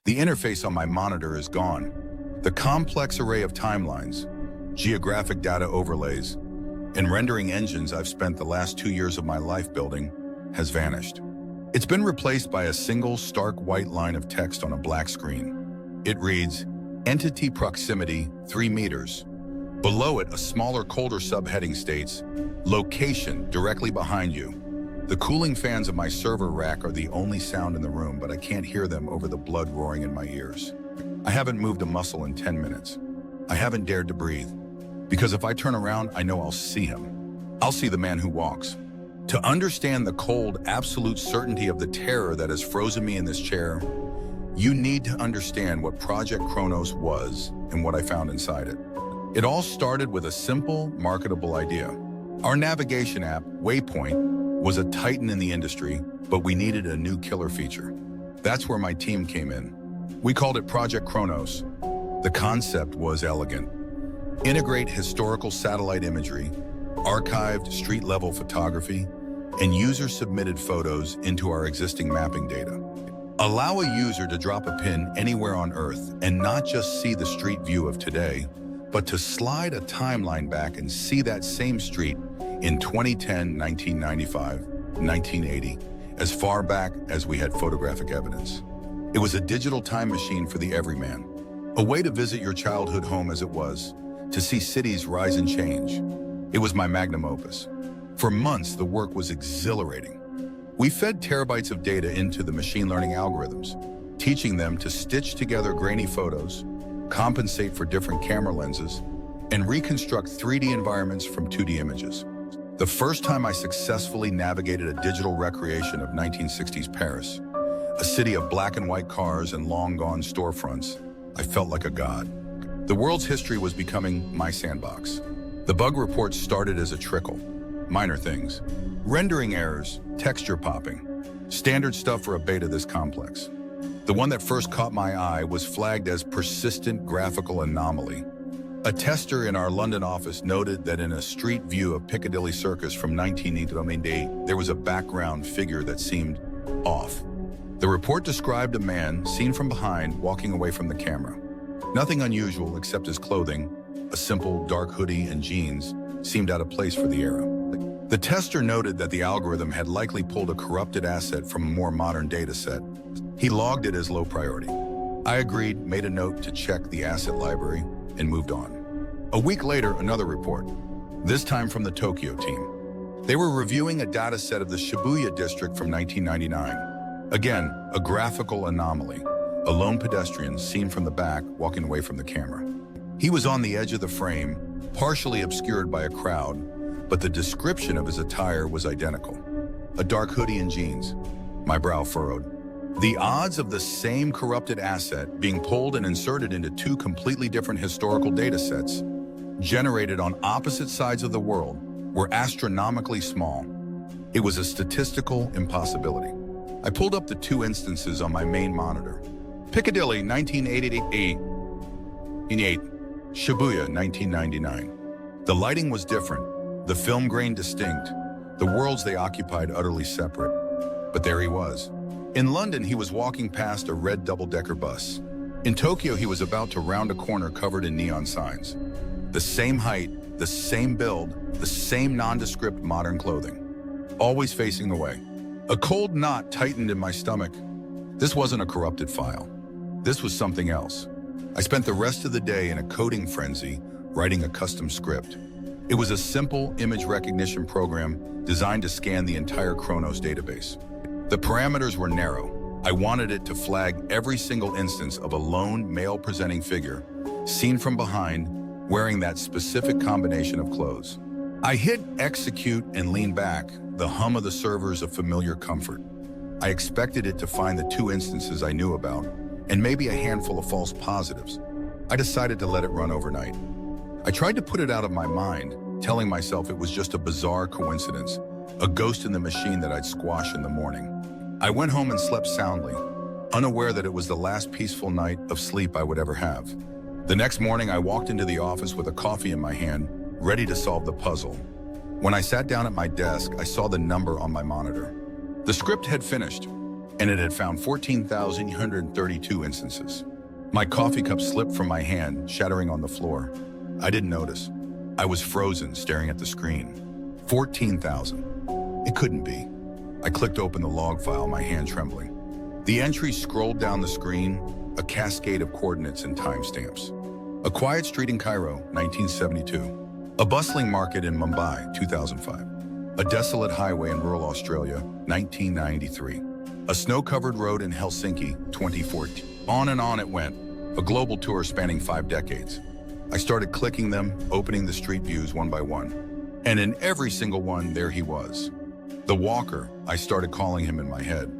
The interface on my monitor is gone. The complex array of timelines, geographic data overlays, and rendering engines I've spent the last 2 years of my life building has vanished. It's been replaced by a single stark white line of text on a black screen. It reads, Entity Proximity 3 meters. Below it, a smaller, colder subheading states, Location directly behind you. The cooling fans of my server rack are the only sound in the room, but I can't hear them over the blood roaring in my ears. I haven't moved a muscle in 10 minutes. I haven't dared to breathe. Because if I turn around, I know I'll see him. I'll see the man who walks. To understand the cold, absolute certainty of the terror that has frozen me in this chair, you need to understand what Project Chronos was and what I found inside it. It all started with a simple, marketable idea. Our navigation app, Waypoint, was a titan in the industry, but we needed a new killer feature. That's where my team came in. We called it Project Chronos. The concept was elegant. Integrate historical satellite imagery, archived street-level photography, and user-submitted photos into our existing mapping data. Allow a user to drop a pin anywhere on Earth and not just see the street view of today, but to slide a timeline back and see that same street in 2010, 1995, 1980, as far back as we had photographic evidence. It was a digital time machine for the everyman, a way to visit your childhood home as it was, to see cities rise and change. It was my magnum opus. For months, the work was exhilarating. We fed terabytes of data into the machine learning algorithms, teaching them to stitch together grainy photos, compensate for different camera lenses, and reconstruct 3D environments from 2D images. The first time I successfully navigated a digital recreation of 1960s Paris, a city of black and white cars and long-gone storefronts, I felt like a god. The world's history was becoming my sandbox. The bug reports started as a trickle, minor things. Rendering errors, texture popping, standard stuff for a beta this complex. The one that first caught my eye was flagged as Persistent Anomaly. A tester in our London office noted that in a street view of Piccadilly Circus from 1988, there was a background figure that seemed off. The report described a man seen from behind walking away from the camera. Nothing unusual except his clothing, a simple dark hoodie and jeans, seemed out of place for the era. The tester noted that the algorithm had likely pulled a corrupted asset from a more modern data set. He logged it as low priority. I agreed, made a note to check the asset library, and moved on. A week later, another report, this time from the Tokyo team. They were reviewing a data set of the Shibuya district from 1999. Again, a graphical anomaly, a lone pedestrian seen from the back walking away from the camera. He was on the edge of the frame, partially obscured by a crowd, but the description of his attire was identical. A dark hoodie and jeans. My brow furrowed. The odds of the same corrupted asset being pulled and inserted into two completely different historical data sets, generated on opposite sides of the world, were astronomically small. It was a statistical impossibility. I pulled up the two instances on my main monitor. Piccadilly, 1988, Shibuya, 1999. The lighting was different, the film grain distinct, the worlds they occupied utterly separate. But there he was. In London, he was walking past a red double-decker bus. In Tokyo, he was about to round a corner covered in neon signs. The same height, the same build, the same nondescript modern clothing. Always facing away. A cold knot tightened in my stomach. This wasn't a corrupted file. This was something else. I spent the rest of the day in a coding frenzy, writing a custom script. It was a simple image recognition program designed to scan the entire Chronos database. The parameters were narrow. I wanted it to flag every single instance of a lone male-presenting figure, seen from behind, wearing that specific combination of clothes. I hit execute and leaned back, the hum of the servers a familiar comfort. I expected it to find the two instances I knew about, and maybe a handful of false positives. I decided to let it run overnight. I tried to put it out of my mind, telling myself it was just a bizarre coincidence, a ghost in the machine that I'd squash in the morning. I went home and slept soundly, unaware that it was the last peaceful night of sleep I would ever have. The next morning, I walked into the office with a coffee in my hand, ready to solve the puzzle. When I sat down at my desk, I saw the number on my monitor. The script had finished. and it had found 14,132 instances. My coffee cup slipped from my hand, shattering on the floor. I didn't notice. I was frozen, staring at the screen. 14,000. It couldn't be. I clicked open the log file, my hand trembling. The entry scrolled down the screen, a cascade of coordinates and timestamps. A quiet street in Cairo, 1972. A bustling market in Mumbai, 2005. A desolate highway in rural Australia, 1993. A snow-covered road in Helsinki, 2014. On and on it went, a global tour spanning 5 decades. I started clicking them, opening the street views one by one. And in every single one, there he was. The walker, I started calling him in my head.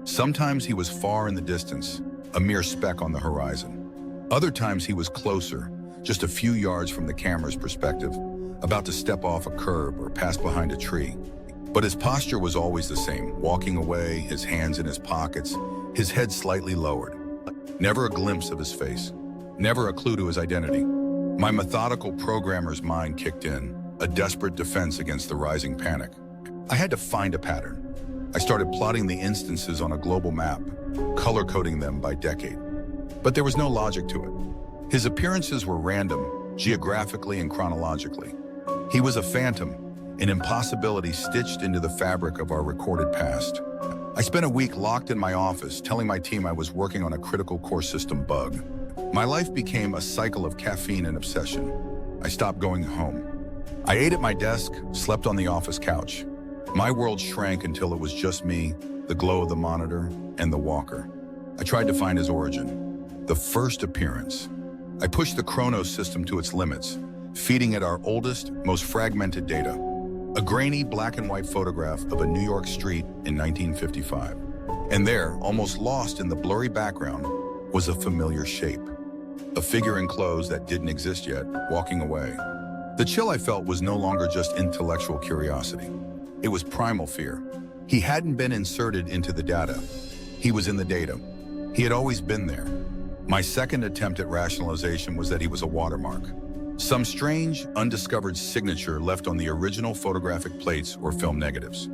Sometimes he was far in the distance, a mere speck on the horizon. Other times he was closer, just a few yards from the camera's perspective, about to step off a curb or pass behind a tree. But his posture was always the same, walking away, his hands in his pockets, his head slightly lowered. Never a glimpse of his face, never a clue to his identity. My methodical programmer's mind kicked in, a desperate defense against the rising panic. I had to find a pattern. I started plotting the instances on a global map, color-coding them by decade. But there was no logic to it. His appearances were random, geographically and chronologically. He was a phantom, an impossibility stitched into the fabric of our recorded past. I spent a week locked in my office, telling my team I was working on a critical core system bug. My life became a cycle of caffeine and obsession. I stopped going home. I ate at my desk, slept on the office couch. My world shrank until it was just me, the glow of the monitor, and the walker. I tried to find his origin, the first appearance. I pushed the Chronos system to its limits, feeding it our oldest, most fragmented data. A grainy black and white photograph of a New York street in 1955. And there, almost lost in the blurry background, was a familiar shape. A figure in clothes that didn't exist yet, walking away. The chill I felt was no longer just intellectual curiosity. It was primal fear. He hadn't been inserted into the data. He was in the data. He had always been there. My second attempt at rationalization was that he was a watermark. Some strange, undiscovered signature left on the original photographic plates or film negatives.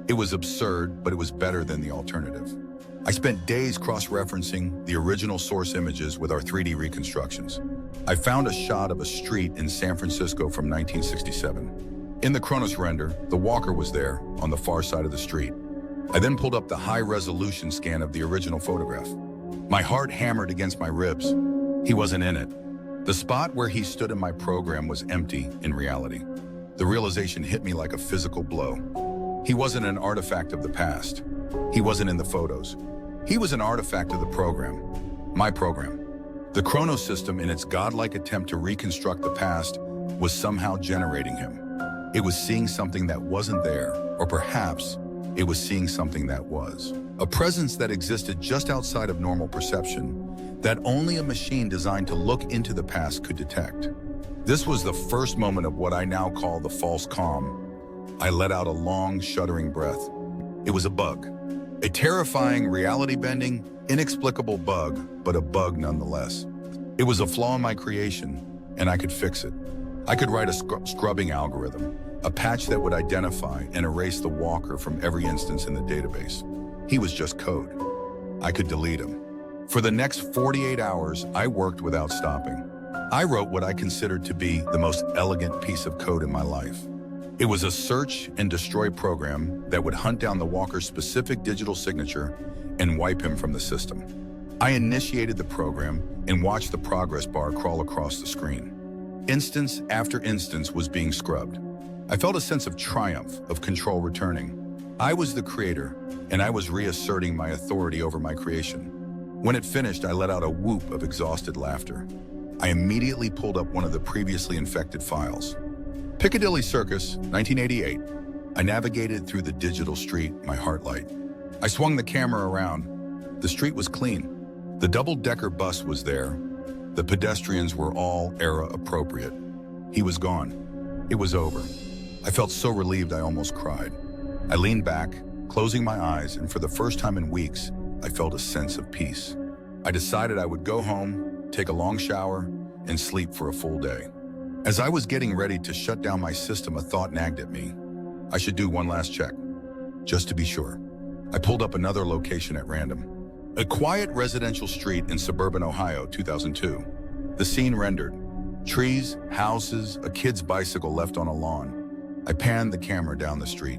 It was absurd, but it was better than the alternative. I spent days cross-referencing the original source images with our 3D reconstructions. I found a shot of a street in San Francisco from 1967. In the Chronos render, the walker was there, on the far side of the street. I then pulled up the high-resolution scan of the original photograph. My heart hammered against my ribs. He wasn't in it. The spot where he stood in my program was empty in reality. The realization hit me like a physical blow. He wasn't an artifact of the past. He wasn't in the photos. He was an artifact of the program. My program. The Chronos system, in its godlike attempt to reconstruct the past, was somehow generating him. It was seeing something that wasn't there, or perhaps it was seeing something that was. A presence that existed just outside of normal perception, that only a machine designed to look into the past could detect. This was the first moment of what I now call the false calm. I let out a long, shuddering breath. It was a bug. A terrifying, reality-bending, inexplicable bug, but a bug nonetheless. It was a flaw in my creation, and I could fix it. I could write a scrubbing algorithm, a patch that would identify and erase the walker from every instance in the database. He was just code. I could delete him. For the next 48 hours, I worked without stopping. I wrote what I considered to be the most elegant piece of code in my life. It was a search and destroy program that would hunt down the walker's specific digital signature and wipe him from the system. I initiated the program and watched the progress bar crawl across the screen. Instance after instance was being scrubbed. I felt a sense of triumph, of control returning. I was the creator, and I was reasserting my authority over my creation. When it finished, I let out a whoop of exhausted laughter. I immediately pulled up one of the previously infected files. Piccadilly Circus, 1988. I navigated through the digital street, my heart light. I swung the camera around. The street was clean. The double-decker bus was there. The pedestrians were all era-appropriate. He was gone. It was over. I felt so relieved I almost cried. I leaned back, closing my eyes, and for the first time in weeks, I felt a sense of peace. I decided I would go home, take a long shower, and sleep for a full day. As I was getting ready to shut down my system, a thought nagged at me. I should do one last check, just to be sure. I pulled up another location at random. A quiet residential street in suburban Ohio, 2002. The scene rendered. Trees, houses, a kid's bicycle left on a lawn. I panned the camera down the street,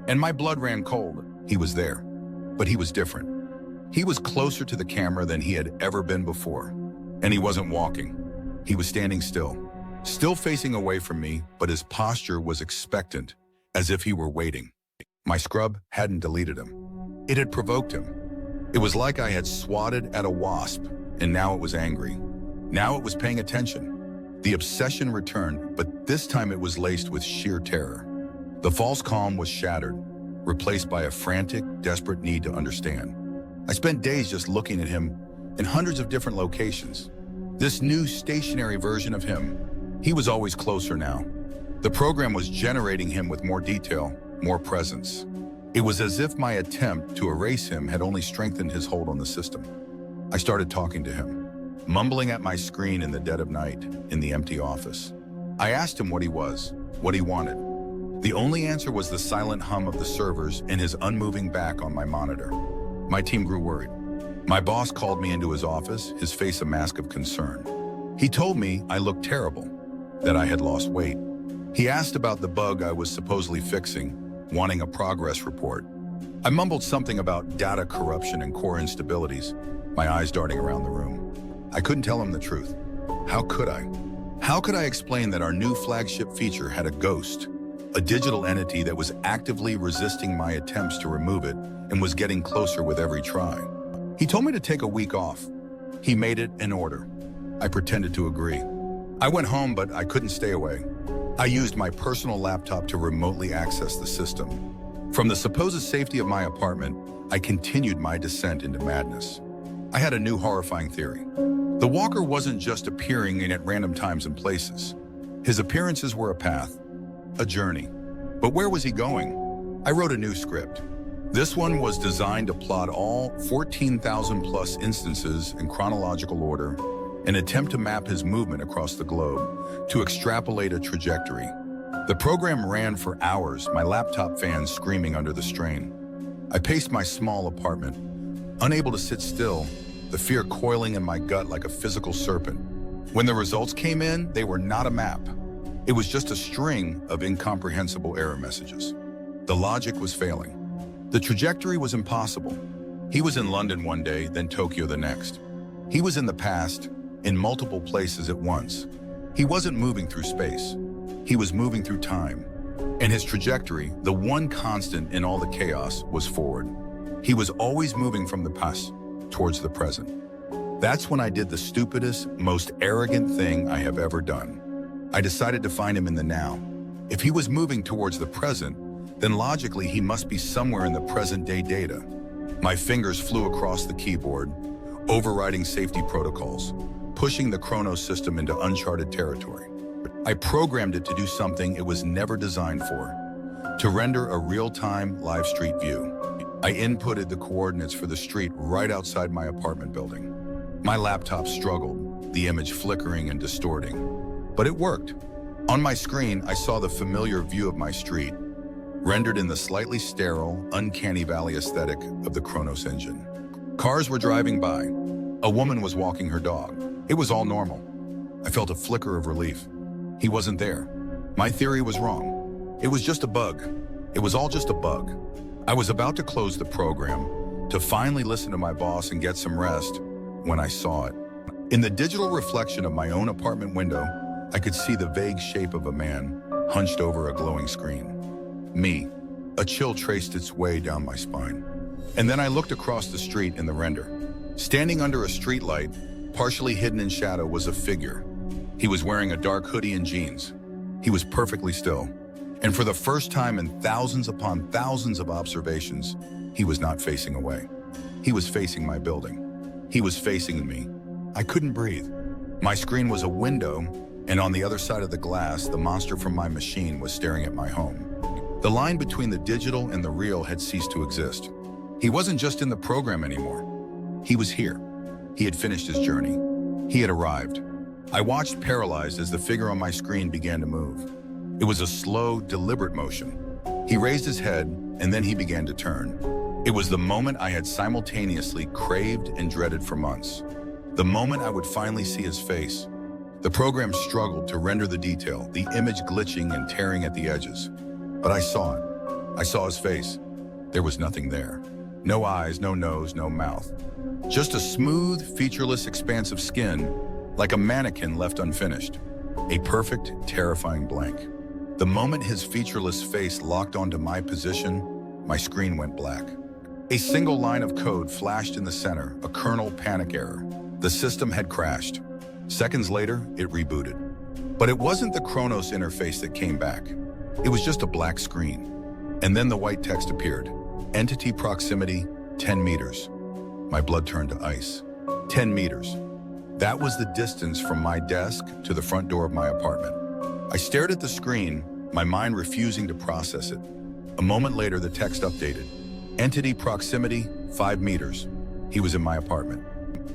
and my blood ran cold. He was there, but he was different. He was closer to the camera than he had ever been before. And he wasn't walking. He was standing still facing away from me, but his posture was expectant, as if he were waiting. My scrub hadn't deleted him. It had provoked him. It was like I had swatted at a wasp, and now it was angry. Now it was paying attention. The obsession returned, but this time it was laced with sheer terror. The false calm was shattered, replaced by a frantic, desperate need to understand. I spent days just looking at him in hundreds of different locations. This new stationary version of him, he was always closer now. The program was generating him with more detail, more presence. It was as if my attempt to erase him had only strengthened his hold on the system. I started talking to him, mumbling at my screen in the dead of night, in the empty office. I asked him what he was, what he wanted. The only answer was the silent hum of the servers and his unmoving back on my monitor. My team grew worried. My boss called me into his office, his face a mask of concern. He told me I looked terrible, that I had lost weight. He asked about the bug I was supposedly fixing, wanting a progress report. I mumbled something about data corruption and core instabilities, my eyes darting around the room. I couldn't tell him the truth. How could I? How could I explain that our new flagship feature had a ghost, a digital entity that was actively resisting my attempts to remove it and was getting closer with every try? He told me to take a week off. He made it an order. I pretended to agree. I went home, but I couldn't stay away. I used my personal laptop to remotely access the system. From the supposed safety of my apartment, I continued my descent into madness. I had a new horrifying theory. The walker wasn't just appearing in at random times and places. His appearances were a path, a journey. But where was he going? I wrote a new script. This one was designed to plot all 14,000 plus instances in chronological order, an attempt to map his movement across the globe, to extrapolate a trajectory. The program ran for hours, my laptop fans screaming under the strain. I paced my small apartment, unable to sit still, the fear coiling in my gut like a physical serpent. When the results came in, they were not a map. It was just a string of incomprehensible error messages. The logic was failing. The trajectory was impossible. He was in London one day, then Tokyo the next. He was in the past, in multiple places at once. He wasn't moving through space. He was moving through time. And his trajectory, the one constant in all the chaos, was forward. He was always moving from the past towards the present. That's when I did the stupidest, most arrogant thing I have ever done. I decided to find him in the now. If he was moving towards the present, then logically he must be somewhere in the present-day data. My fingers flew across the keyboard, overriding safety protocols, pushing the Chronos system into uncharted territory. I programmed it to do something it was never designed for, to render a real-time live street view. I inputted the coordinates for the street right outside my apartment building. My laptop struggled, the image flickering and distorting. But it worked. On my screen, I saw the familiar view of my street, rendered in the slightly sterile, uncanny valley aesthetic of the Chronos engine. Cars were driving by. A woman was walking her dog. It was all normal. I felt a flicker of relief. He wasn't there. My theory was wrong. It was just a bug. It was all just a bug. I was about to close the program, to finally listen to my boss and get some rest, when I saw it. In the digital reflection of my own apartment window, I could see the vague shape of a man hunched over a glowing screen. Me. A chill traced its way down my spine. And then I looked across the street in the render. Standing under a streetlight, partially hidden in shadow, was a figure. He was wearing a dark hoodie and jeans. He was perfectly still. And for the first time in thousands upon thousands of observations, he was not facing away. He was facing my building. He was facing me. I couldn't breathe. My screen was a window, and on the other side of the glass, the monster from my machine was staring at my home. The line between the digital and the real had ceased to exist. He wasn't just in the program anymore. He was here. He had finished his journey. He had arrived. I watched paralyzed as the figure on my screen began to move. It was a slow, deliberate motion. He raised his head, and then he began to turn. It was the moment I had simultaneously craved and dreaded for months. The moment I would finally see his face. The program struggled to render the detail, the image glitching and tearing at the edges. But I saw it. I saw his face. There was nothing there. No eyes, no nose, no mouth. Just a smooth, featureless expanse of skin, like a mannequin left unfinished. A perfect, terrifying blank. The moment his featureless face locked onto my position, my screen went black. A single line of code flashed in the center, a kernel panic error. The system had crashed. Seconds later, it rebooted. But it wasn't the Chronos interface that came back. It was just a black screen. And then the white text appeared. Entity proximity, 10 meters. My blood turned to ice. 10 meters. That was the distance from my desk to the front door of my apartment. I stared at the screen, my mind refusing to process it. A moment later, the text updated. Entity proximity, 5 meters. He was in my apartment.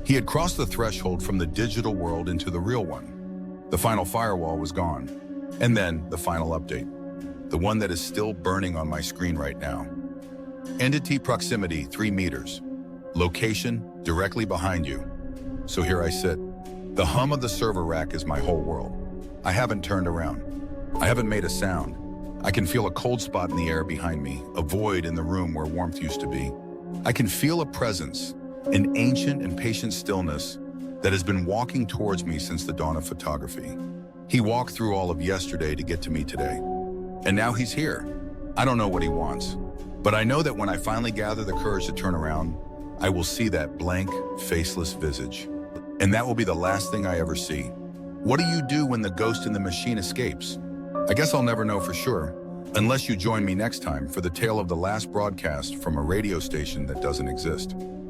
He had crossed the threshold from the digital world into the real one. The final firewall was gone. And then the final update. The one that is still burning on my screen right now. Entity proximity, 3 meters. Location, directly behind you. So here I sit. The hum of the server rack is my whole world. I haven't turned around. I haven't made a sound. I can feel a cold spot in the air behind me, a void in the room where warmth used to be. I can feel a presence, an ancient and patient stillness that has been walking towards me since the dawn of photography. He walked through all of yesterday to get to me today. And now he's here. I don't know what he wants, but I know that when I finally gather the courage to turn around, I will see that blank, faceless visage. And that will be the last thing I ever see. What do you do when the ghost in the machine escapes? I guess I'll never know for sure, unless you join me next time for the tale of the last broadcast from a radio station that doesn't exist.